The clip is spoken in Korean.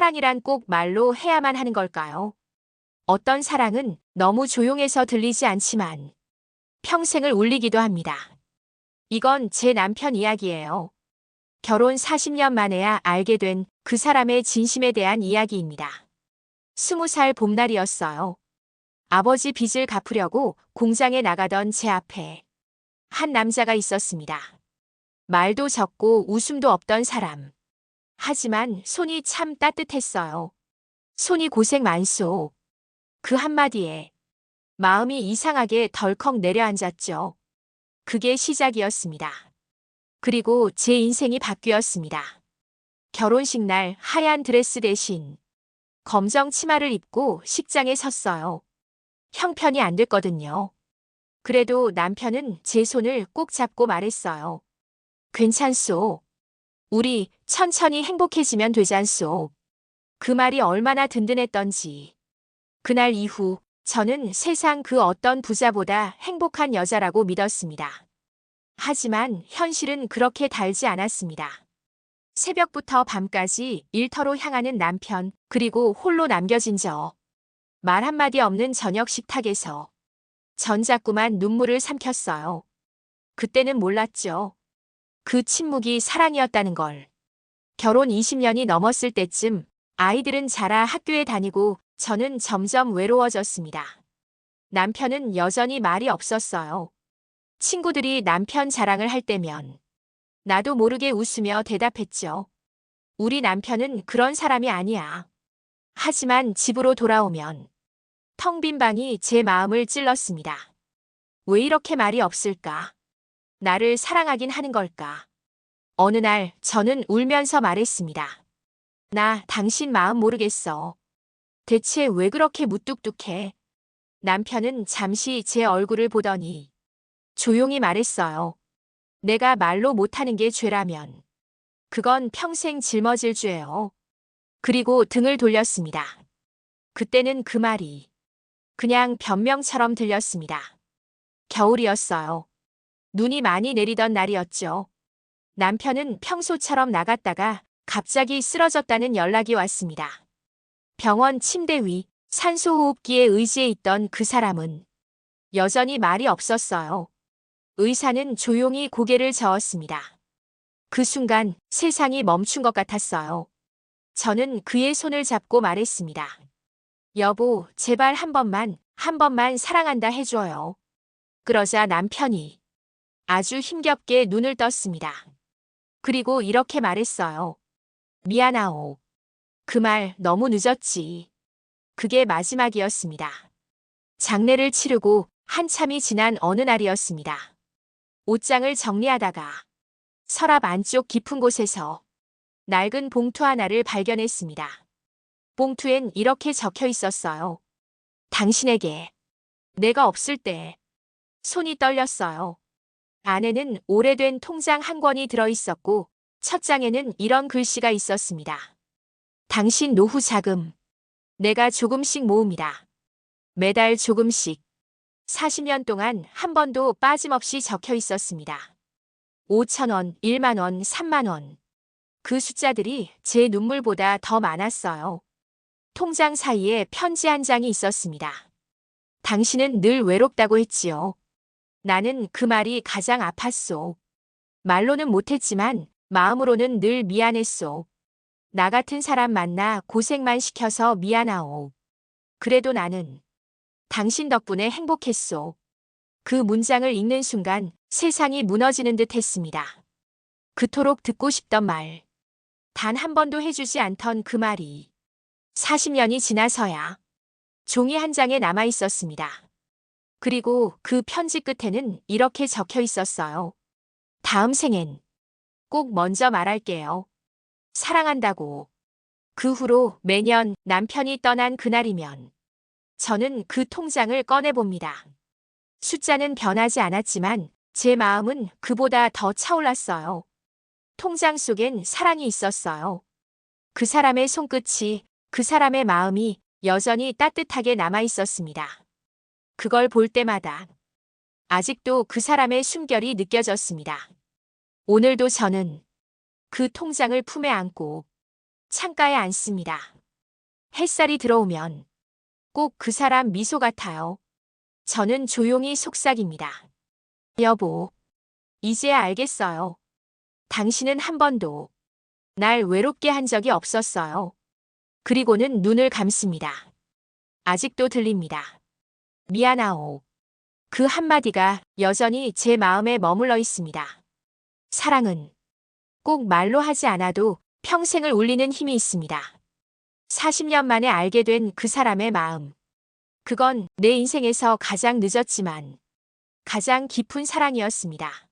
사랑이란 꼭 말로 해야만 하는 걸까요? 어떤 사랑은 너무 조용해서 들리지 않지만 평생을 울리기도 합니다. 이건 제 남편 이야기예요. 결혼 40년 만에야 알게 된 그 사람의 진심에 대한 이야기입니다. 20살 봄날이었어요. 아버지 빚을 갚으려고 공장에 나가던 제 앞에 한 남자가 있었습니다. 말도 적고 웃음도 없던 사람. 하지만 손이 참 따뜻했어요. 손이 고생 많소. 그 한마디에 마음이 이상하게 덜컥 내려앉았죠. 그게 시작이었습니다. 그리고 제 인생이 바뀌었습니다. 결혼식 날 하얀 드레스 대신 검정 치마를 입고 식장에 섰어요. 형편이 안 됐거든요. 그래도 남편은 제 손을 꼭 잡고 말했어요. 괜찮소. 우리 천천히 행복해지면 되잖소. 그 말이 얼마나 든든했던지. 그날 이후 저는 세상 그 어떤 부자보다 행복한 여자라고 믿었습니다. 하지만 현실은 그렇게 달지 않았습니다. 새벽부터 밤까지 일터로 향하는 남편, 그리고 홀로 남겨진 저. 말 한마디 없는 저녁 식탁에서 전 자꾸만 눈물을 삼켰어요. 그때는 몰랐죠. 그 침묵이 사랑이었다는 걸. 결혼 20년이 넘었을 때쯤 아이들은 자라 학교에 다니고 저는 점점 외로워졌습니다. 남편은 여전히 말이 없었어요. 친구들이 남편 자랑을 할 때면 나도 모르게 웃으며 대답했죠. 우리 남편은 그런 사람이 아니야. 하지만 집으로 돌아오면 텅 빈 방이 제 마음을 찔렀습니다. 왜 이렇게 말이 없을까? 나를 사랑하긴 하는 걸까? 어느 날 저는 울면서 말했습니다. 나 당신 마음 모르겠어. 대체 왜 그렇게 무뚝뚝해? 남편은 잠시 제 얼굴을 보더니 조용히 말했어요. 내가 말로 못하는 게 죄라면 그건 평생 짊어질 죄예요. 그리고 등을 돌렸습니다. 그때는 그 말이 그냥 변명처럼 들렸습니다. 겨울이었어요. 눈이 많이 내리던 날이었죠. 남편은 평소처럼 나갔다가 갑자기 쓰러졌다는 연락이 왔습니다. 병원 침대 위 산소호흡기에 의지해 있던 그 사람은 여전히 말이 없었어요. 의사는 조용히 고개를 저었습니다. 그 순간 세상이 멈춘 것 같았어요. 저는 그의 손을 잡고 말했습니다. 여보, 제발 한 번만 사랑한다 해줘요. 그러자 남편이 아주 힘겹게 눈을 떴습니다. 그리고 이렇게 말했어요. 미안하오. 그 말 너무 늦었지. 그게 마지막이었습니다. 장례를 치르고 한참이 지난 어느 날이었습니다. 옷장을 정리하다가 서랍 안쪽 깊은 곳에서 낡은 봉투 하나를 발견했습니다. 봉투엔 이렇게 적혀 있었어요. 당신에게. 내가 없을 때. 손이 떨렸어요. 안에는 오래된 통장 한 권이 들어있었고 첫 장에는 이런 글씨가 있었습니다. 당신 노후 자금. 내가 조금씩 모읍니다. 매달 조금씩. 40년 동안 한 번도 빠짐없이 적혀 있었습니다. 5,000원, 1만 원, 3만 원. 그 숫자들이 제 눈물보다 더 많았어요. 통장 사이에 편지 한 장이 있었습니다. 당신은 늘 외롭다고 했지요. 나는 그 말이 가장 아팠소. 말로는 못했지만 마음으로는 늘 미안했소. 나 같은 사람 만나 고생만 시켜서 미안하오. 그래도 나는 당신 덕분에 행복했소. 그 문장을 읽는 순간 세상이 무너지는 듯 했습니다. 그토록 듣고 싶던 말. 단 한 번도 해주지 않던 그 말이 40년이 지나서야 종이 한 장에 남아 있었습니다. 그리고 그 편지 끝에는 이렇게 적혀 있었어요. 다음 생엔 꼭 먼저 말할게요. 사랑한다고. 그 후로 매년 남편이 떠난 그날이면 저는 그 통장을 꺼내봅니다. 숫자는 변하지 않았지만 제 마음은 그보다 더 차올랐어요. 통장 속엔 사랑이 있었어요. 그 사람의 손끝이, 그 사람의 마음이 여전히 따뜻하게 남아 있었습니다. 그걸 볼 때마다 아직도 그 사람의 숨결이 느껴졌습니다. 오늘도 저는 그 통장을 품에 안고 창가에 앉습니다. 햇살이 들어오면 꼭 그 사람 미소 같아요. 저는 조용히 속삭입니다. 여보, 이제야 알겠어요. 당신은 한 번도 날 외롭게 한 적이 없었어요. 그리고는 눈을 감습니다. 아직도 들립니다. 미안하오. 그 한마디가 여전히 제 마음에 머물러 있습니다. 사랑은 꼭 말로 하지 않아도 평생을 울리는 힘이 있습니다. 40년 만에 알게 된 그 사람의 마음. 그건 내 인생에서 가장 늦었지만 가장 깊은 사랑이었습니다.